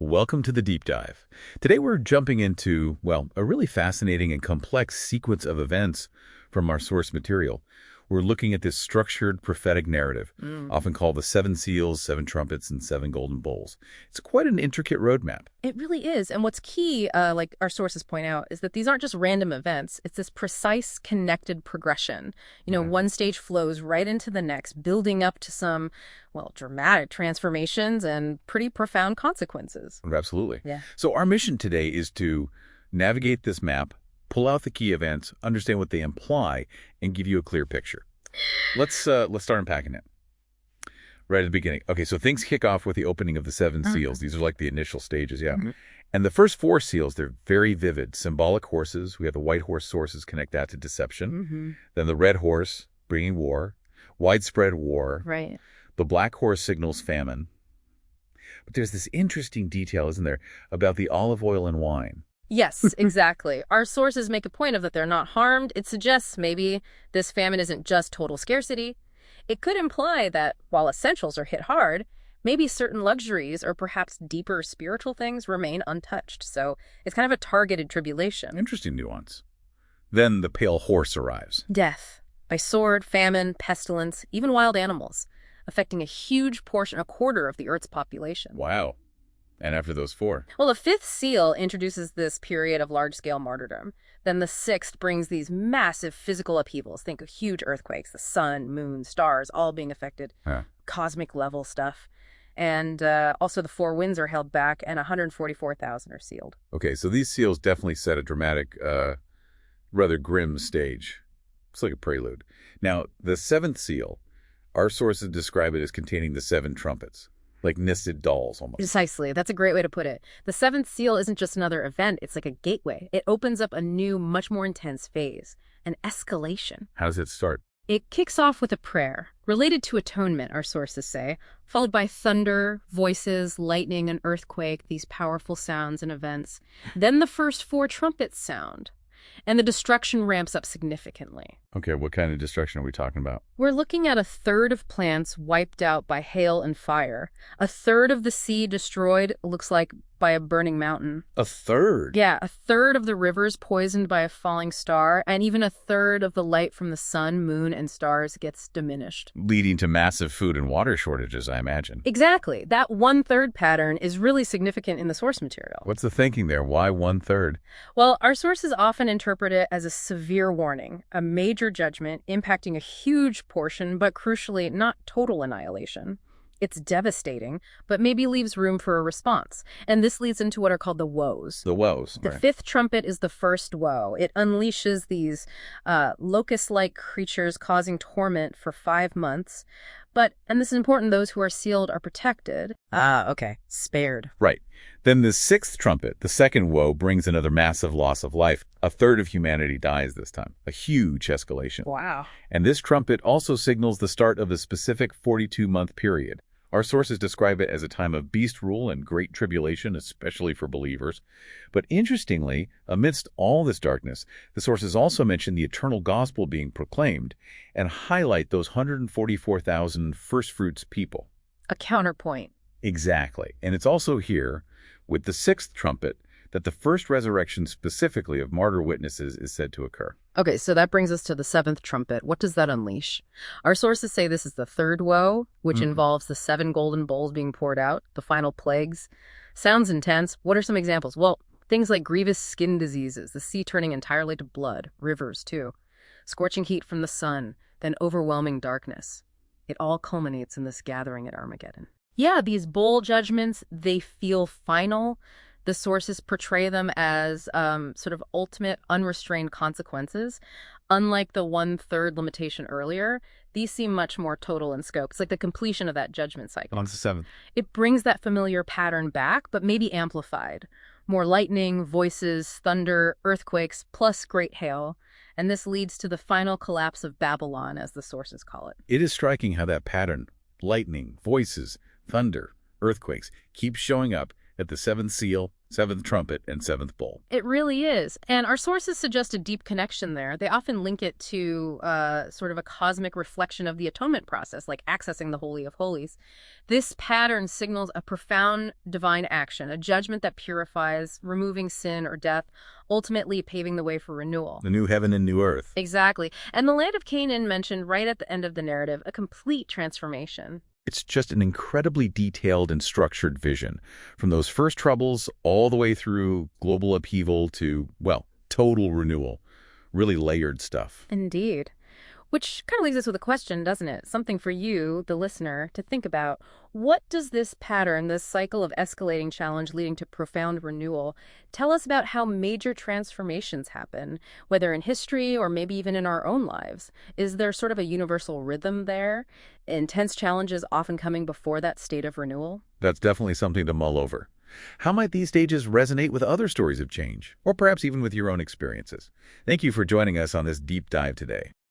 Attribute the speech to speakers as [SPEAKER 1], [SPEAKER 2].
[SPEAKER 1] Welcome to the Deep Dive. Today we're jumping into, well, a really fascinating and complex sequence of events from our source material. We're looking at this structured prophetic narrative, often called the seven seals, seven trumpets, and seven golden bowls. It's quite an intricate roadmap.
[SPEAKER 2] It really is. And what's key, like our sources point out, is that these aren't just random events. It's this precise, connected progression. One stage flows right into the next, building up to some, well, dramatic transformations and pretty profound consequences.
[SPEAKER 1] Absolutely.
[SPEAKER 2] Yeah.
[SPEAKER 1] So our mission today is to navigate this map, pull out the key events, understand what they imply, and give you a clear picture. Let's start unpacking it right at the beginning. Okay, so things kick off with the opening of the seven seals. These are like the initial stages, yeah. And the first four seals, they're very vivid, symbolic horses. We have the white horse sources connect that to deception. Then the red horse, bringing war, widespread war.
[SPEAKER 2] Right.
[SPEAKER 1] The black horse signals famine. But there's this interesting detail, isn't there, about the olive oil and wine.
[SPEAKER 2] Yes, exactly. Our sources make a point of that they're not harmed. It suggests maybe this famine isn't just total scarcity. It could imply that while essentials are hit hard, maybe certain luxuries or perhaps deeper spiritual things remain untouched. So it's kind of a targeted tribulation.
[SPEAKER 1] Interesting nuance. Then the pale horse arrives.
[SPEAKER 2] Death by sword, famine, pestilence, even wild animals, affecting a huge portion, a quarter of the Earth's population.
[SPEAKER 1] Wow. And after those four?
[SPEAKER 2] Well, the fifth seal introduces this period of large-scale martyrdom. Then the sixth brings these massive physical upheavals. Think of huge earthquakes, the sun, moon, stars, all being affected, cosmic level stuff. And also the four winds are held back, and 144,000 are sealed.
[SPEAKER 1] Okay, so these seals definitely set a dramatic, rather grim stage. It's like a prelude. Now, the seventh seal, our sources describe it as containing the seven trumpets. Like nested dolls almost.
[SPEAKER 2] Precisely. That's a great way to put it. The seventh seal isn't just another event. It's like a gateway. It opens up a new, much more intense phase, an escalation.
[SPEAKER 1] How does it start?
[SPEAKER 2] It kicks off with a prayer related to atonement, our sources say, followed by thunder, voices, lightning, and earthquake, these powerful sounds and events. Then the first four trumpets sound, and the destruction ramps up significantly.
[SPEAKER 1] Okay, what kind of destruction are we talking about?
[SPEAKER 2] We're looking at a third of plants wiped out by hail and fire. A third of the sea destroyed, looks like, by a burning mountain.
[SPEAKER 1] A third?
[SPEAKER 2] Yeah, a third of the rivers poisoned by a falling star, and even a third of the light from the sun, moon, and stars gets diminished.
[SPEAKER 1] Leading to massive food and water shortages, I imagine.
[SPEAKER 2] Exactly. That one-third pattern is really significant in the source material.
[SPEAKER 1] What's the thinking there? Why one-third?
[SPEAKER 2] Well, our sources often interpret it as a severe warning, a major judgment impacting a huge portion, but crucially not total annihilation. It's devastating, but maybe leaves room for a response. And this leads into what are called the woes.
[SPEAKER 1] The woes.
[SPEAKER 2] The fifth trumpet is the first woe. It unleashes these locust-like creatures causing torment for 5 months. But, and this is important, those who are sealed are protected. Okay. Spared.
[SPEAKER 1] Right. Then the sixth trumpet, the second woe, brings another massive loss of life. A third of humanity dies this time. A huge escalation.
[SPEAKER 2] Wow.
[SPEAKER 1] And this trumpet also signals the start of a specific 42-month period. Our sources describe it as a time of beast rule and great tribulation, especially for believers. But interestingly, amidst all this darkness, the sources also mention the eternal gospel being proclaimed and highlight those 144,000 first-fruits people.
[SPEAKER 2] A counterpoint.
[SPEAKER 1] Exactly. And it's also here, with the sixth trumpet, that the first resurrection specifically of martyr witnesses is said to occur.
[SPEAKER 2] Okay, so that brings us to the seventh trumpet. What does that unleash? Our sources say this is the third woe, which involves the 7 golden bowls being poured out, the final plagues. Sounds intense. What are some examples? Well, things like grievous skin diseases, the sea turning entirely to blood, rivers too, scorching heat from the sun, then overwhelming darkness. It all culminates in this gathering at Armageddon. Yeah, these bowl judgments, they feel final. The sources portray them as sort of ultimate, unrestrained consequences. Unlike the 1/3 limitation earlier, these seem much more total in scope. It's like the completion of that judgment cycle.
[SPEAKER 1] On to the seventh.
[SPEAKER 2] It brings that familiar pattern back, but maybe amplified. More lightning, voices, thunder, earthquakes, plus great hail. And this leads to the final collapse of Babylon, as the sources call it.
[SPEAKER 1] It is striking how that pattern, lightning, voices, thunder, earthquakes, keeps showing up at the seventh seal, seventh trumpet and seventh bowl.
[SPEAKER 2] It really is. And our sources suggest a deep connection there. They often link it to sort of a cosmic reflection of the atonement process, like accessing the Holy of Holies. This pattern signals a profound divine action, a judgment that purifies, removing sin or death, ultimately paving the way for renewal.
[SPEAKER 1] The new heaven and new earth.
[SPEAKER 2] Exactly. And the land of Canaan mentioned right at the end of the narrative, a complete transformation.
[SPEAKER 1] It's just an incredibly detailed and structured vision, from those first troubles all the way through global upheaval to, well, total renewal. Really layered stuff.
[SPEAKER 2] Indeed. Which kind of leaves us with a question, doesn't it? Something for you, the listener, to think about. What does this pattern, this cycle of escalating challenge leading to profound renewal, tell us about how major transformations happen, whether in history or maybe even in our own lives? Is there sort of a universal rhythm there? Intense challenges often coming before that state of renewal?
[SPEAKER 1] That's definitely something to mull over. How might these stages resonate with other stories of change, or perhaps even with your own experiences? Thank you for joining us on this deep dive today.